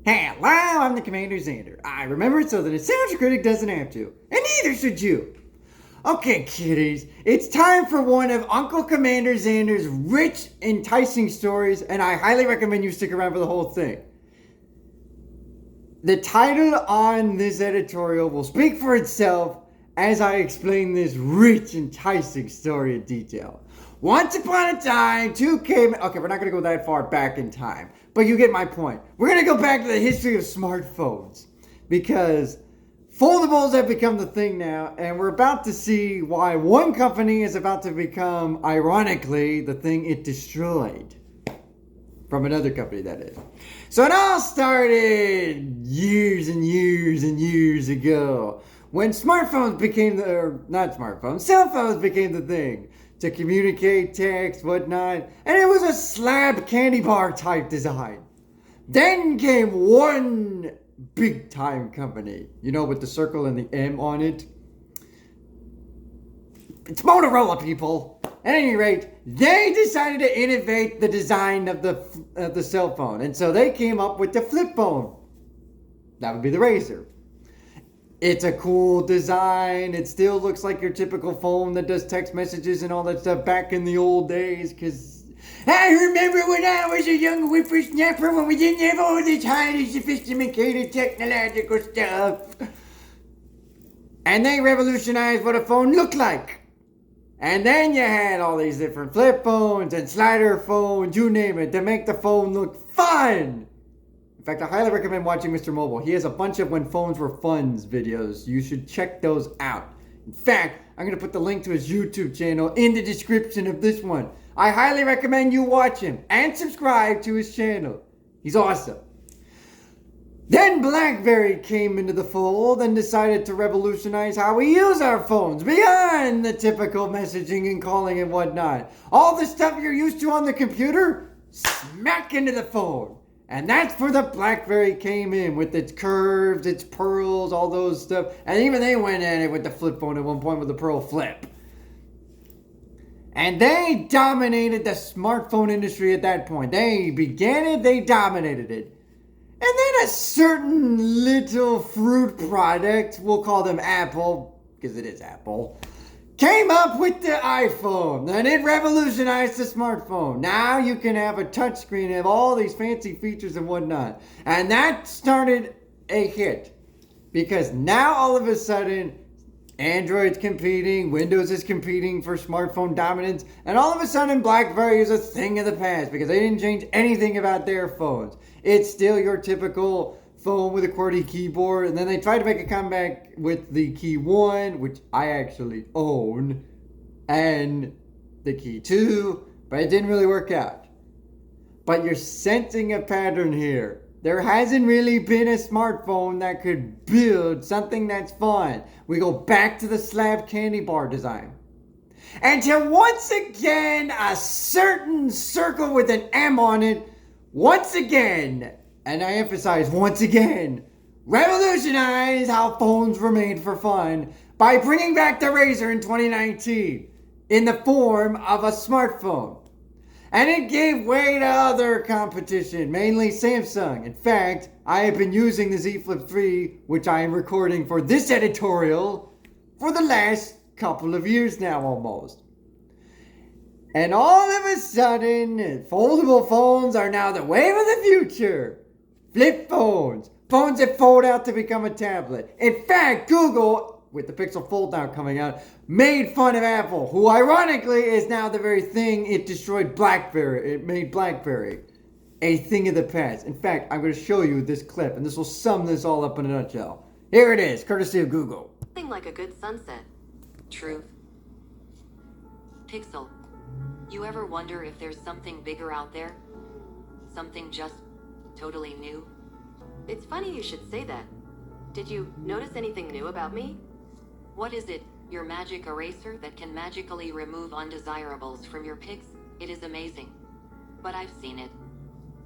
Hello, I'm the CommanderZander. I remember it so that a sound critic doesn't have to, and neither should you. Okay, kiddies, it's time for one of Uncle CommanderZander's rich, enticing stories, and I highly recommend you stick around for the whole thing. The title on this editorial will speak for itself as I explain this rich, enticing story in detail. Once upon a time, two cavemen... Okay, we're not going to go that far back in time, but you get my point. We're going to go back to the history of smartphones, because foldables have become the thing now, and we're about to see why one company is about to become, ironically, the thing it destroyed. From another company, that is. So it all started years and years and years ago when smartphones became cell phones became the thing to communicate, text, whatnot, and it was a slab candy bar type design. Then came one big time company, with the circle and the M on it. It's Motorola, people. At any rate, they decided to innovate the design of the cell phone, and so they came up with the flip phone. That would be the Razr. It's a cool design. It still looks like your typical phone that does text messages and all that stuff back in the old days, because I remember when I was a young whippersnapper when we didn't have all this highly sophisticated technological stuff. And they revolutionized what a phone looked like. And then you had all these different flip phones and slider phones, you name it, to make the phone look fun. In fact, I highly recommend watching Mr. Mobile. He has a bunch of when phones were funs videos. You should check those out. In fact, I'm going to put the link to his YouTube channel in the description of this one. I highly recommend you watch him and subscribe to his channel. He's awesome. Then BlackBerry came into the fold and decided to revolutionize how we use our phones beyond the typical messaging and calling and whatnot. All the stuff you're used to on the computer, smack into the phone. And that's where the BlackBerry came in with its curves, its pearls, all those stuff. And even they went at it with the flip phone at one point with the pearl flip. And they dominated the smartphone industry at that point. They began it, they dominated it. And then a certain little fruit product, we'll call them Apple, because it is Apple, came up with the iPhone, and it revolutionized the smartphone. Now you can have a touchscreen, have all these fancy features and whatnot. And that started a hit, because now all of a sudden, Android's competing, Windows is competing for smartphone dominance, and all of a sudden BlackBerry is a thing of the past because they didn't change anything about their phones. It's still your typical phone with a QWERTY keyboard, and then they tried to make a comeback with the Key 1, which I actually own, and the Key 2, but it didn't really work out. But you're sensing a pattern here. There hasn't really been a smartphone that could build something that's fun. We go back to the slab candy bar design. Until once again, a certain circle with an M on it, once again, and I emphasize once again, revolutionize how phones were made for fun by bringing back the Razr in 2019 in the form of a smartphone. And it gave way to other competition, mainly Samsung. In fact, I have been using the Z Flip 3, which I am recording for this editorial, for the last couple of years now almost. And all of a sudden, foldable phones are now the wave of the future. Flip phones. Phones that fold out to become a tablet. In fact, Google, with the Pixel Fold now coming out, made fun of Apple, who ironically is now the very thing it destroyed BlackBerry. It made BlackBerry a thing of the past. In fact, I'm going to show you this clip, and this will sum this all up in a nutshell. Here it is, courtesy of Google. Something like a good sunset. Truth. Pixel. You ever wonder if there's something bigger out there? Something just totally new? It's funny you should say that. Did you notice anything new about me? What is it, your magic eraser that can magically remove undesirables from your pics? It is amazing. But I've seen it.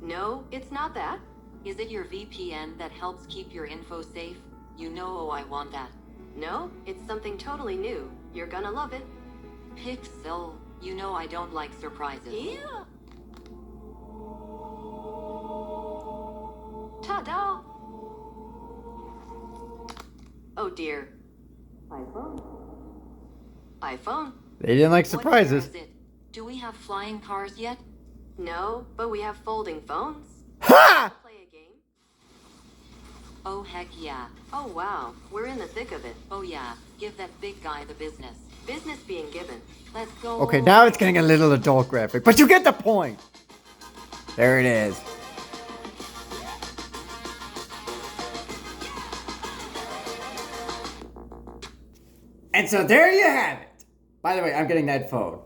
No, it's not that. Is it your VPN that helps keep your info safe? You know I want that. No, it's something totally new. You're gonna love it. Pixel. You know I don't like surprises. Yeah. Ta-da! Oh dear. iPhone. iPhone. They didn't like What year surprises. is it? Do we have flying cars yet? No, but we have folding phones. Ha! Play a game? Oh heck yeah. Oh wow, we're in the thick of it. Oh yeah, give that big guy the business. Business being given. Let's go. Okay, now it's getting a little adult graphic, but you get the point. There it is. And so there you have it. By the way, I'm getting that phone.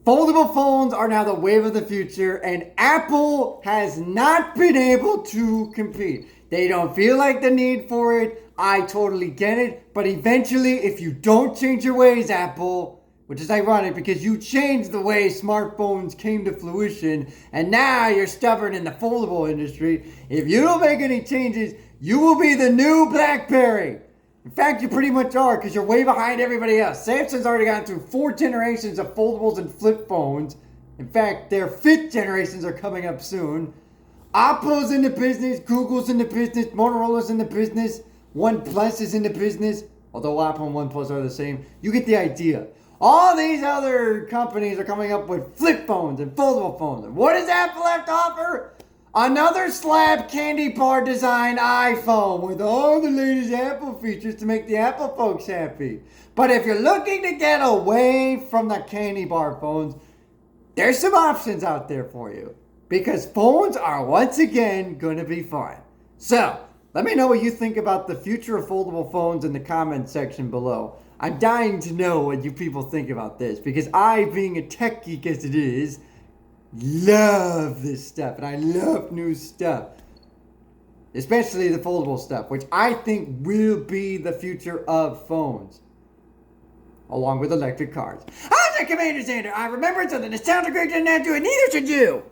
Foldable phones are now the wave of the future, and Apple has not been able to compete. They don't feel like the need for it. I totally get it. But eventually, if you don't change your ways, Apple, which is ironic because you changed the way smartphones came to fruition, and now you're stubborn in the foldable industry. If you don't make any changes, you will be the new BlackBerry. In fact, you pretty much are, because you're way behind everybody else. Samsung's already gone through 4 generations of foldables and flip phones. In fact, their 5th generations are coming up soon. Oppo's in the business, Google's in the business, Motorola's in the business, OnePlus is in the business. Although Oppo and OnePlus are the same. You get the idea. All these other companies are coming up with flip phones and foldable phones. And what does Apple have to offer? Another slab candy bar design iPhone with all the latest Apple features to make the Apple folks happy. But if you're looking to get away from the candy bar phones, there's some options out there for you. Because phones are once again going to be fun. So, let me know what you think about the future of foldable phones in the comments section below. I'm dying to know what you people think about this. Because I, being a tech geek as it is, love this stuff, and I love new stuff, especially the foldable stuff, which I think will be the future of phones, along with electric cars. I'm the CommanderZander. I remember something that sounds great, and not do it. Neither should you.